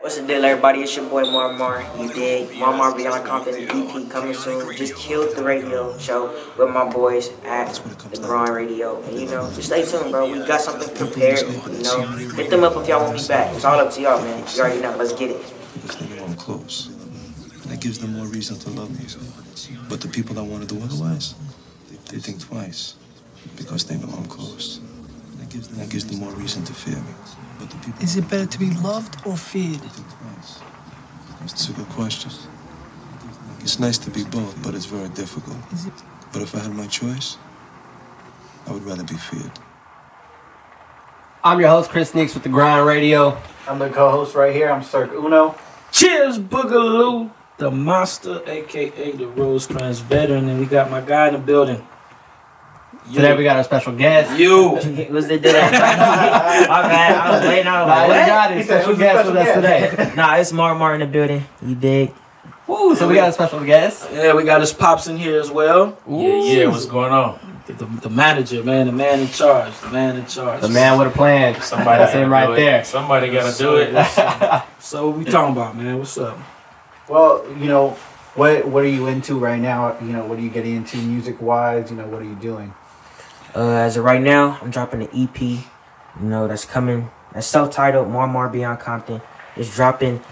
What's the deal, everybody? It's your boy Marmar. You dig? Marmar Beyond Confident EP coming soon. Just killed the radio show with my boys at the Grind Radio. And just stay tuned, bro. We got something prepared. Hit them up if y'all want me back. It's all up to y'all, man. You already know. Let's get it. Because they know I'm close. That gives them more reason to love me. But the people that want to do otherwise, they think twice. Because they know I'm close. That gives them more reason to fear me. But the people Is it better to be loved or feared? think twice. That's a good question. It's nice to be both, but it's very difficult. Is it? But if I had my choice, I would rather be feared. I'm your host, Chris Sneaks with the Grind Radio. I'm the co-host right here. I'm Cirque Uno. Cheers, Boogaloo, the monster, aka the Rosecrans veteran, and we got my guy in the building. Today we got our special guest. You. What's the deal? My bad. I was waiting on Nah, what? we got a special guest with us today. Nah, it's Marmar in the building. You dig? Woo, so we got a special guest. Yeah, we got his pops in here as well. Yeah, what's going on? The manager, man, the man in charge, The man with a plan. Somebody That's gotta him right do it. there. Somebody gotta do it. So what we talking about, man? What's up? Well, what are you into right now? What are you getting into music-wise? What are you doing? As of right now, I'm dropping an EP. That's coming. That's self-titled Marmar Beyond Compton. It's dropping.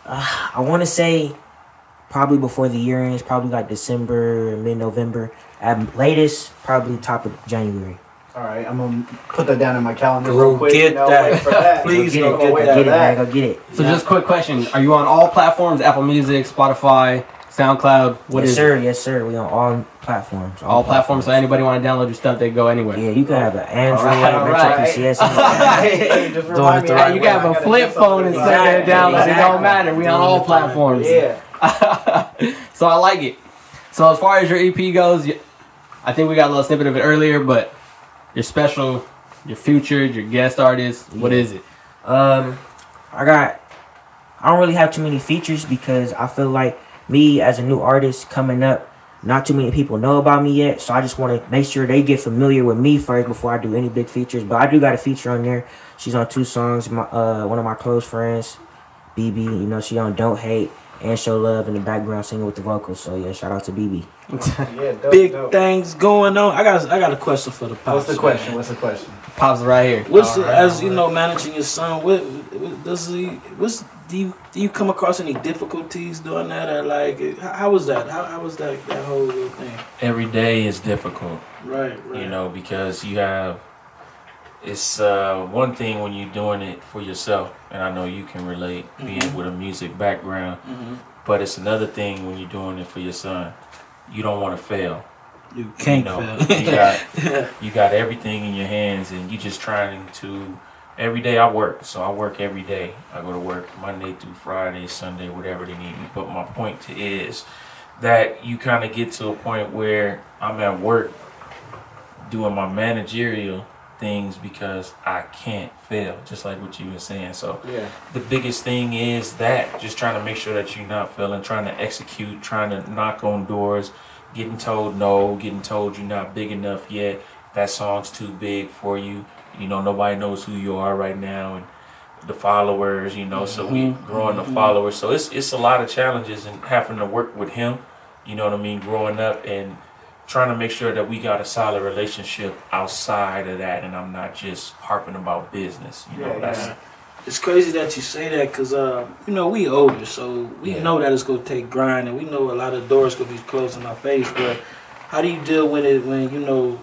I want to say probably before the year ends, probably like December, mid-November. At latest, probably top of January. All right, I'm gonna put that down in my calendar Go real quick. get that. Wait for that. Please go go get it. get Go get it, that. man. Go get it. So just quick question. Are you on all platforms? Apple Music, Spotify, SoundCloud? What Yes, is sir. it? Yes, sir. We on all platforms. All platforms. So anybody want to download your stuff, they go anywhere. Yeah, you can have an Android, All right. Metro PCS. Hey, just remind me. the how right You can have a gotta flip do something phone and like send that. it down. It Exactly. don't matter. We on all platforms. Yeah. So I like it. So as far as your EP goes, I think we got a little snippet of it earlier, but your special, your featured, your guest artist, what is it? I don't really have too many features because I feel like me as a new artist coming up, not too many people know about me yet. So I just want to make sure they get familiar with me first before I do any big features. But I do got a feature on there. She's on 2 songs. One of my close friends, BB, she on Don't Hate and Show Love in the background singing with the vocals. So yeah, shout out to BB. Yeah, dope, Big dope. things going on. I got a question for the pops. What's the question? man. What's the question? Pops right here. What's All right, as all you right. know, managing your son? What does he? Do you come across any difficulties doing that, or like how was that? How was that whole little thing? Every day is difficult, Right. because it's one thing when you're doing it for yourself, and I know you can relate, being with a music background, but it's another thing when you're doing it for your son. You don't want to fail. You can't fail. You got everything in your hands, and you just trying to. Every day I work, so I work every day. I go to work Monday through Friday, Sunday, whatever they need me. But my point is that you kind of get to a point where I'm at work doing my managerial things because I can't fail, just like what you were saying. So Yeah. the biggest thing is that just trying to make sure that you're not failing, trying to execute, trying to knock on doors, getting told no, getting told you're not big enough yet, that song's too big for you. Nobody knows who you are right now, and the followers, so we growing the followers. So it's a lot of challenges and having to work with him, growing up and trying to make sure that we got a solid relationship outside of that, and I'm not just harping about business. That's It's crazy that you say that because we older, so we Yeah. know that it's gonna take grind, and we know a lot of doors gonna be closed in our face. But how do you deal with it when your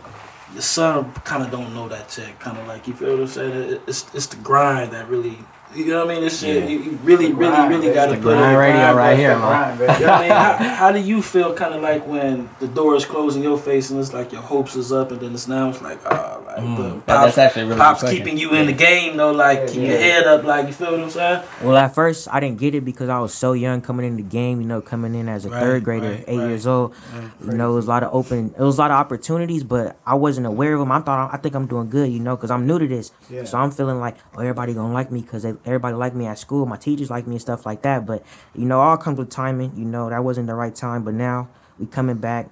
son kind of don't know that yet? Kind of like, you feel what I'm saying? It's the grind that really, you know what I mean? This shit, Yeah. you really got to The put in grind the radio grind, right bro. here, That's the man. grind, baby. You know what I mean? How do you feel kind of like when the door is closed in your face and it's like your hopes is up and then it's like the That's actually a really pops good question. keeping you in the game though, like keep your head up, like, you feel what I'm saying? Well, at first, I didn't get it because I was so young coming in the game, coming in as a Right, third grader, right, 8 right. years old. It was a lot of opportunities, but I wasn't aware of them. I think I'm doing good, because I'm new to this. Yeah. So I'm feeling like, everybody gonna like me because everybody like me at school. My teachers like me and stuff like that. But, all comes with timing. That wasn't the right time. But now we coming back.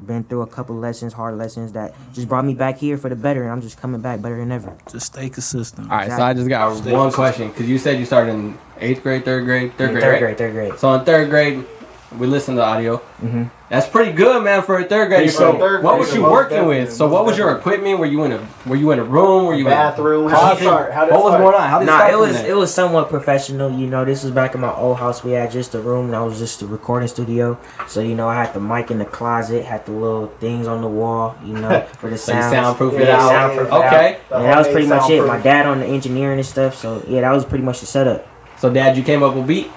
been through a couple lessons, hard lessons that just brought me back here for the better, and I'm just coming back better than ever. Just stay consistent. All right, so I just got one question because you said you started in 8th grade, 3rd grade, third grade, right? Third grade. So in 3rd grade, we listened to audio. Mm-hmm. That's pretty good, man, for a 3rd grader. So what was you working with? So what was your equipment? Were you in a room? Were you bathroom? in How did it start? what was going on? How did it start? It was somewhat professional. You know, this was back in my old house. We had just a room, and I was just a recording studio. So you know, I had the mic in the closet, had the little things on the wall. You know, for the So you sound. soundproof it out. Soundproof it Okay. out. And that was pretty much it. My dad on the engineering and stuff. So yeah, that was pretty much the setup. So Dad, you came up with beat.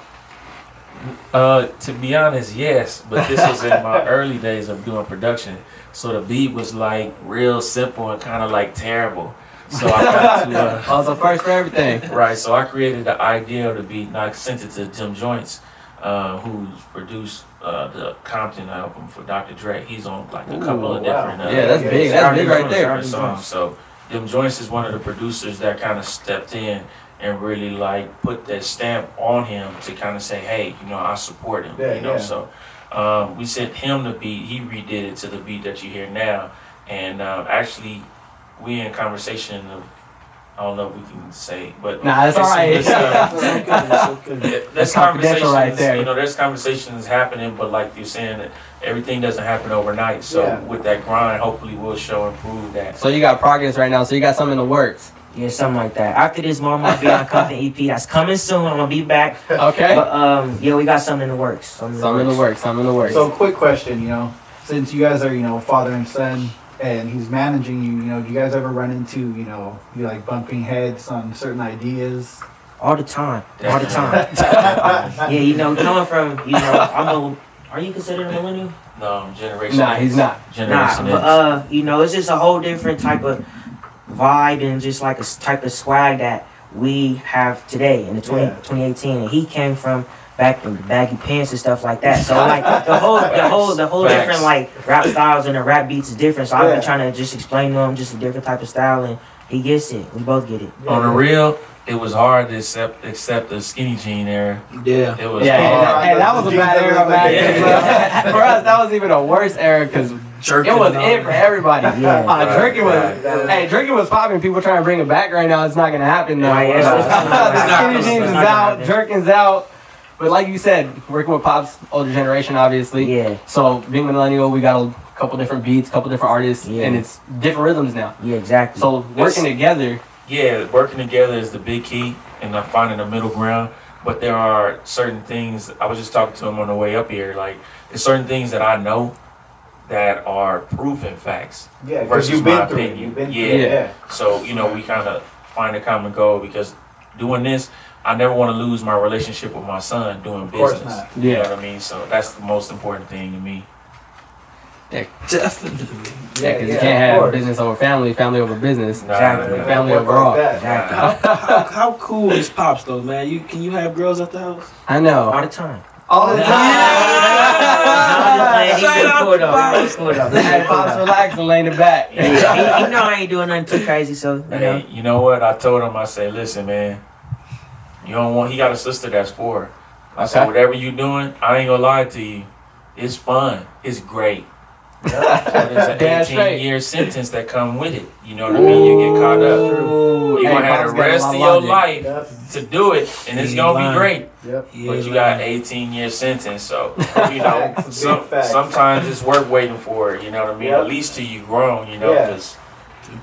To be honest, yes, but this was in my early days of doing production, so the beat was like real simple and kind of like terrible. So I got to Also first for everything. right. So I created the idea of the beat, and I sent it to Jim Joints, who's produced the Compton album for Dr. Dre. He's on like a couple of different. Yeah, that's big. That's big right there. different songs. So Jim Joints is one of the producers that kind of stepped in and really like put that stamp on him to kind of say, hey, you know, I support him. Yeah, you know, yeah. so we sent him the beat. He redid it to the beat that you hear now, and actually, we in conversation of. I don't know if we can say, but Nah, that's all right. there's That's confidential conversations, right there. you know, there's conversations happening, but like you're saying, that everything doesn't happen overnight. So Yeah. with that grind, hopefully we'll show and prove that. So you got progress right now. So you got something in the works. Yeah, something like that. After this, Mom might be on Compton EP. That's coming soon. I'm gonna be back. Okay. But yeah, we got something in the works. Something in the works. Something in the works. So, quick question, you know, since you guys are, you know, father and son, and he's managing you, you know, do you guys ever run into, you know, you like bumping heads on certain ideas? All the time. All the time. Yeah, you know, coming from, you know, are you considered a millennial? No, generation. Nah, X. he's not. Generation Nah, X. but you know, it's just a whole different type of vibe and just like a type of swag that we have today in the 2018. And he came from back in the baggy pants and stuff like that. So like the whole Facts. different like rap styles and the rap beats is different. So I've been trying to just explain to him just a different type of style, and he gets it. We both get it. On the real, it was hard to accept the skinny jean era. Yeah. It was Yeah, hard. hey, that was a bad era, man. Yeah. For us, that was even a worse era because Jerking it was and all in for everybody. Yeah. Drinking was, Right. hey, drinking was popping. People trying to bring it back right now. It's not gonna happen now. Right, it's The skinny not jeans is gonna out, happen. jerking's out. But like you said, working with Pop's older generation, obviously. Yeah, So being millennial, we got a couple different beats, couple different artists, Yeah. and it's different rhythms now. yeah, exactly. So working together. Yeah, working together is the big key, and not finding a middle ground. But there are certain things. I was just talking to him on the way up here. Like, there's certain things that I know that are proven facts. Yeah, because Versus you've my been through it. opinion. You've been through Yeah. it. Yeah. So, you know, we kind of find a common goal because doing this, I never want to lose my relationship with my son doing course business. not. You know Yeah. what I mean? So that's the most important thing to me. Definitely. Yeah, because you of can't have course. business over family, family over business. Exactly. Nah, Family Work overall. like that. Exactly. How cool is Pops though, man? Can you have girls at the house? I know. All the time. All the Nah, time. he was cool though. He was cool though. Hey, Pops, relax and lay in the back. He know I ain't doing nothing too crazy, so you know. Hey, you know what? I told him, I said, listen, man, you don't want, he got a sister that's 4. I said, Okay. whatever you doing, I ain't gonna lie to you. It's fun. It's great. But there's an Damn straight. 18-year sentence that come with it. You know what I mean? You get caught up. You're Hey, gonna have Pops the got a rest lot of of your logic. life Yep. to do it, and it's He gonna lying. be great. Yep. But you got an 18-year sentence, so you know Facts, big facts. sometimes it's worth waiting for it. You know what I mean? Yep. At least till you grown. You know, Yeah. because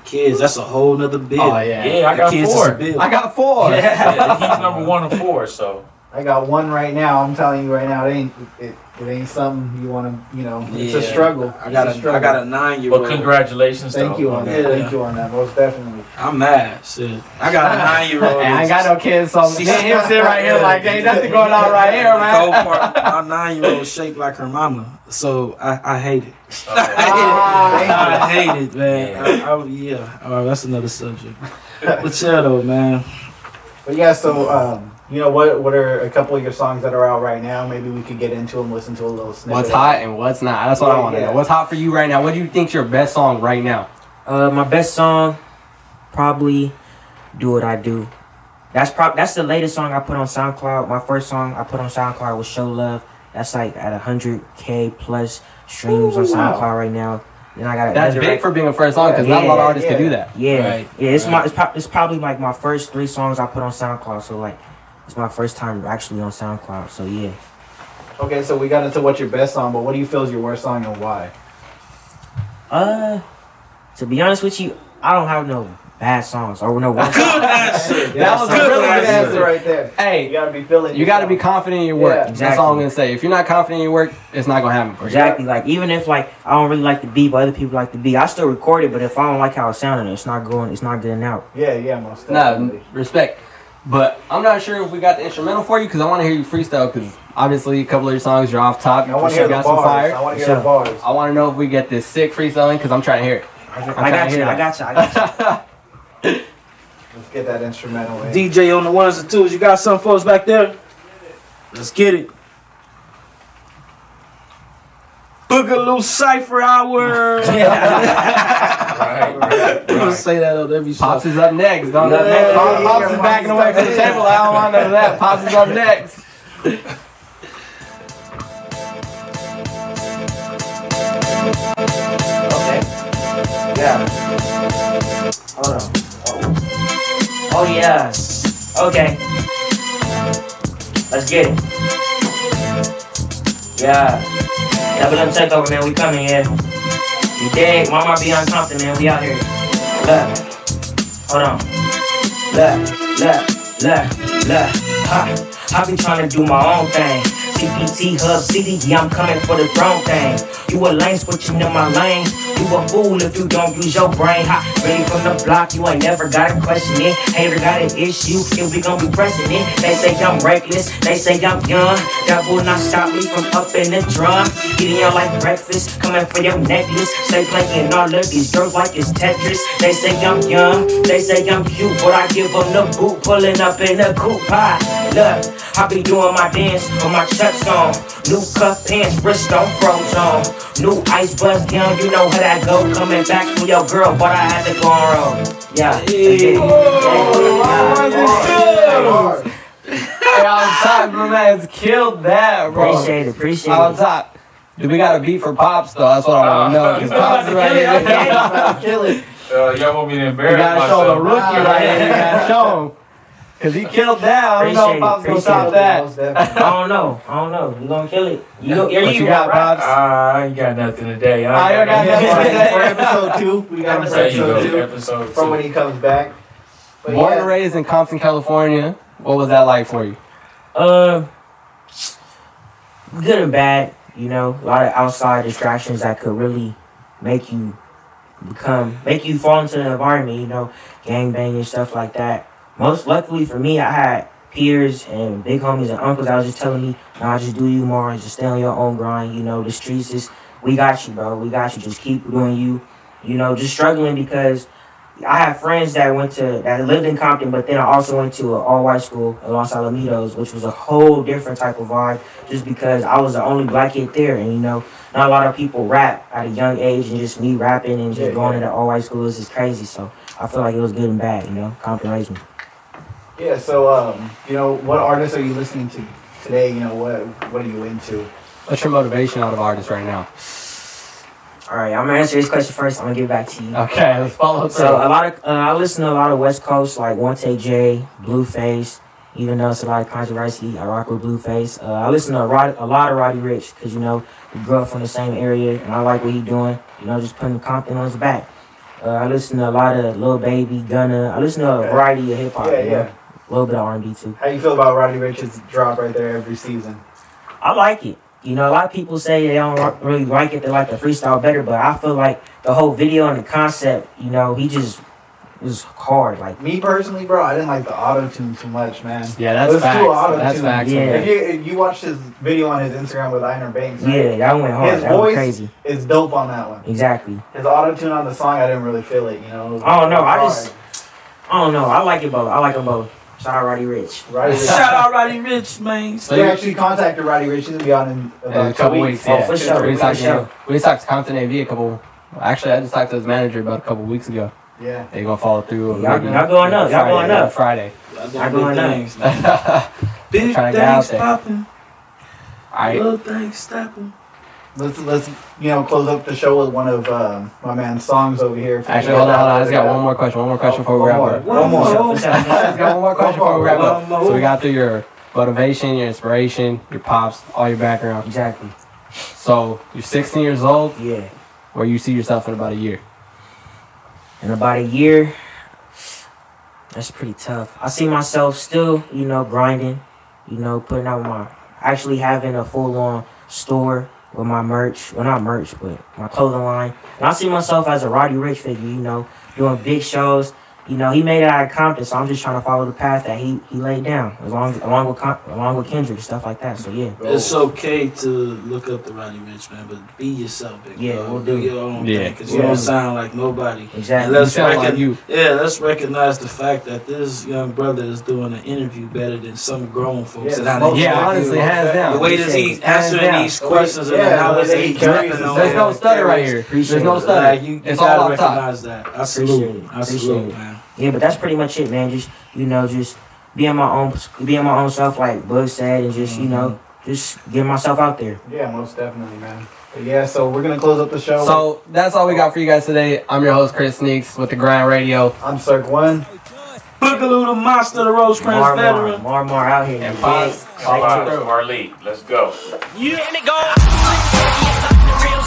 Kids, that's a whole nother bill. Oh, yeah. I got Kids is 4. a bill. I got 4. Yeah, he's number 1 of 4. So I got one right now. I'm telling you right now, it ain't something you want to, you know, it's a Yeah. struggle. I got It's a struggle. 9-year-old. but congratulations. Thank though, you on man. that. Yeah. Thank you on that. Most definitely. I'm mad. Shit. I got a 9-year-old. Hey, I ain't got no kids, so me and him sitting right here like, ain't nothing going on right here, The cold man. part, my 9-year-old shaped like her mama, so I hate it. Oh, Ah, I hate it, man. Oh, that's another subject. But yeah, though, man. But yeah, so you know what are a couple of your songs that are out right now? Maybe we could get into them, listen to a little snippet. What's hot and what's not? That's what I Yeah, want to yeah. know. What's hot for you right now? What do you think's your best song right now? My best song, probably "Do What I Do." That's the latest song I put on SoundCloud. My first song I put on SoundCloud was "Show Love." That's like at 100K plus streams on SoundCloud right now. Then I got That's big for being a first song because not a lot of artists can do that. Yeah, Right, yeah. It's right. it's probably like my first 3 songs I put on SoundCloud. So like, it's my first time actually on SoundCloud. So yeah. Okay, so we got into what's your best song, but what do you feel is your worst song and why? To be honest with you, I don't have no bad songs or no worst. Good answer. That was a Good really good answer. answer. right there. You Hey, gotta be feeling. you got to be yourself. confident in your work. Yeah, That's all I'm exactly. gonna say. If you're not confident in your work, it's not gonna happen for you. Exactly. Like even if like I don't really like the beat, but other people like the beat, I still record it. But if I don't like how it sounded, it's not getting out. Yeah, most No, definitely. respect. But I'm not sure if we got the instrumental for you because I want to hear you freestyle because obviously a couple of your songs you're off top. I want to You hear the got some bars. fire. I want to Sure. hear the bars. I want to know if we get this sick freestyling because I'm trying to hear it. I got you. I got you. Let's get that instrumental in. DJ on the ones and twos. You got some folks back there? Let's get it. Boogaloo Cypher Hour. Right. We're gonna say that on every Pops show. is up next. Don't Yeah, Pops is backing away from the table. I don't want none of that. Pops is up next. Okay. Yeah. Hold on. Oh yeah. Okay. Let's get it. Yeah. Double M takeover, man. We coming here. You dig? Mama be on Compton, man. We out here. Look. Hold on. Look. I be trying to do my own thing. CPT Hub City, yeah, I'm coming for the throne thing. You a lame switching in my lane. You a fool if you don't use your brain. Ready from the block, you ain't never gotta question it. Hater got an issue, and we gon' be pressing it. They say I'm reckless, they say I'm young. That will not stop me from up in the drum. Eating y'all like breakfast, coming for your necklace. Stay playing all of these girls like it's Tetris. They say I'm young, they say I'm cute, but I give them the boot, pulling up in the coupe. Look, I be doing my dance on my Chucks on. New cuff pants, wrist on froze on. New ice buzz down, you know how that go. Coming back for your girl, but I had to go on road. Yeah. Hey, on top, my man's killed that, bro. Appreciate On it. top. Do we got a beat for Pops though? That's what I want to know. 'Cause Pops is right here. Kill it. Y'all want me to You embarrass gotta show the myself? rookie right here. You gotta show him. Cause he killed that. I don't know if Pops gonna top that. Most definitely. I don't know. You gonna kill it? What you got, Pops? I ain't got nothing today. I ain't got nothing today. For episode 2, we got him for There you go. episode 2 Episode 2. from when he comes back. But Born yeah, and raised in Compton, California. What was that like for you? Good and bad. You know, a lot of outside distractions that could really make you fall into the environment. You know, gangbanging, stuff like that. Most luckily for me, I had peers and big homies and uncles that was just telling me, nah, just do you more and just stay on your own grind. You know, the streets is, we got you, bro. We got you. Just keep doing you. You know, just struggling because I have friends that lived in Compton, but then I also went to an all-white school in Los Alamitos, which was a whole different type of vibe just because I was the only black kid there. And, you know, not a lot of people rap at a young age, and just me rapping and just going to the all-white schools is crazy. So I feel like it was good and bad, you know, Compton raised me. yeah. So, you know, what artists are you listening to today? You know, what are you into? What's your motivation out of artists right now? All right, I'm gonna answer this question first. I'm gonna get back to you. Okay, let's follow through. So I listen to a lot of West Coast, like One Take J, Blueface. Even though it's a lot of controversy, I rock with Blueface. I listen to a lot of Roddy Ricch because you know we grew up from the same area, and I like what he's doing. You know, just putting Compton on his back. I listen to a lot of Lil Baby, Gunna. I listen to a variety of hip hop. Yeah, you know? A little bit of R&B too. How you feel about Roddy Ricch's drop right there every season? I like it. You know, a lot of people say they don't really like it. They like the freestyle better, but I feel like the whole video and the concept, you know, he just was hard. Like, Me personally, bro, I didn't like the auto-tune too much, man. Yeah, that's It was too facts. auto-tuned. That's facts. Yeah. If you watched his video on his Instagram with Einer Banks, right? yeah, that went hard. His That went voice crazy. is dope on that one. Exactly. His auto-tune on the song, I didn't really feel it, you know? It was I don't know. I hard. don't know. I like it both. I like them both. Shout out Roddy Ricch. Roddy Ricch. Shout out Roddy Ricch, man. So We you- actually contacted Roddy Ricch. He's going to be on in about in a couple weeks. Oh, Yeah, for sure, We for talked sure. to Compton AV a couple. Actually, I just talked to his manager about a couple weeks ago. Yeah. They gonna follow through. Y'all going up. Y'all going up. Friday. Y'all I doing going big up. things, man. Big Trying to get out things there. popping. Alright. Little things stepping. Let's close up the show with one of my man's songs over here. Actually, hold on. I just got one more question. One more question before we wrap up. One more. I just got one more question before we wrap up. One more. So we got through your motivation, your inspiration, your pops, all your background. Exactly. So you're 16 years old. Yeah. Where you see yourself in about a year? In about a year, that's pretty tough. I see myself still, grinding, putting out actually having a full-on store with my merch. Well, not merch, but my clothing line. And I see myself as a Roddy Ricch figure, doing big shows. He made it out of Compton, so I'm just trying to follow the path that he laid down, along with Kendrick and stuff like that. So yeah, It's okay to look up to Roddy Ricch, man, but be yourself, big Yeah, dog. we'll do do. your own Yeah. thing, because you don't sound like nobody. exactly. And let's You sound like you. let's recognize the fact that this young brother is doing an interview better than some grown folks. Yeah, that most Yeah, definitely, honestly, most hands definitely. down. the way that he's answering down. these questions and Yeah, the knowledge the way that he he's carries dropping on There's no there. stutter right here. There's no stutter. Like, you It's all gotta off top. recognize that. I Appreciate salute. it. I Appreciate salute, it. man. Yeah, but that's pretty much it, man. Just just being my own self, like Bud said, and just just getting myself out there. Yeah, most definitely, man. But yeah, so we're gonna close up the show. So that's all we got for you guys today. I'm your host, Chris Sneaks, with the Grind Radio. I'm Cirque One. Boogaloo the monster, the Rosecrans veteran. Mar out here. And you Pops, dig? Straight to it. Marley, let's go. And it goes.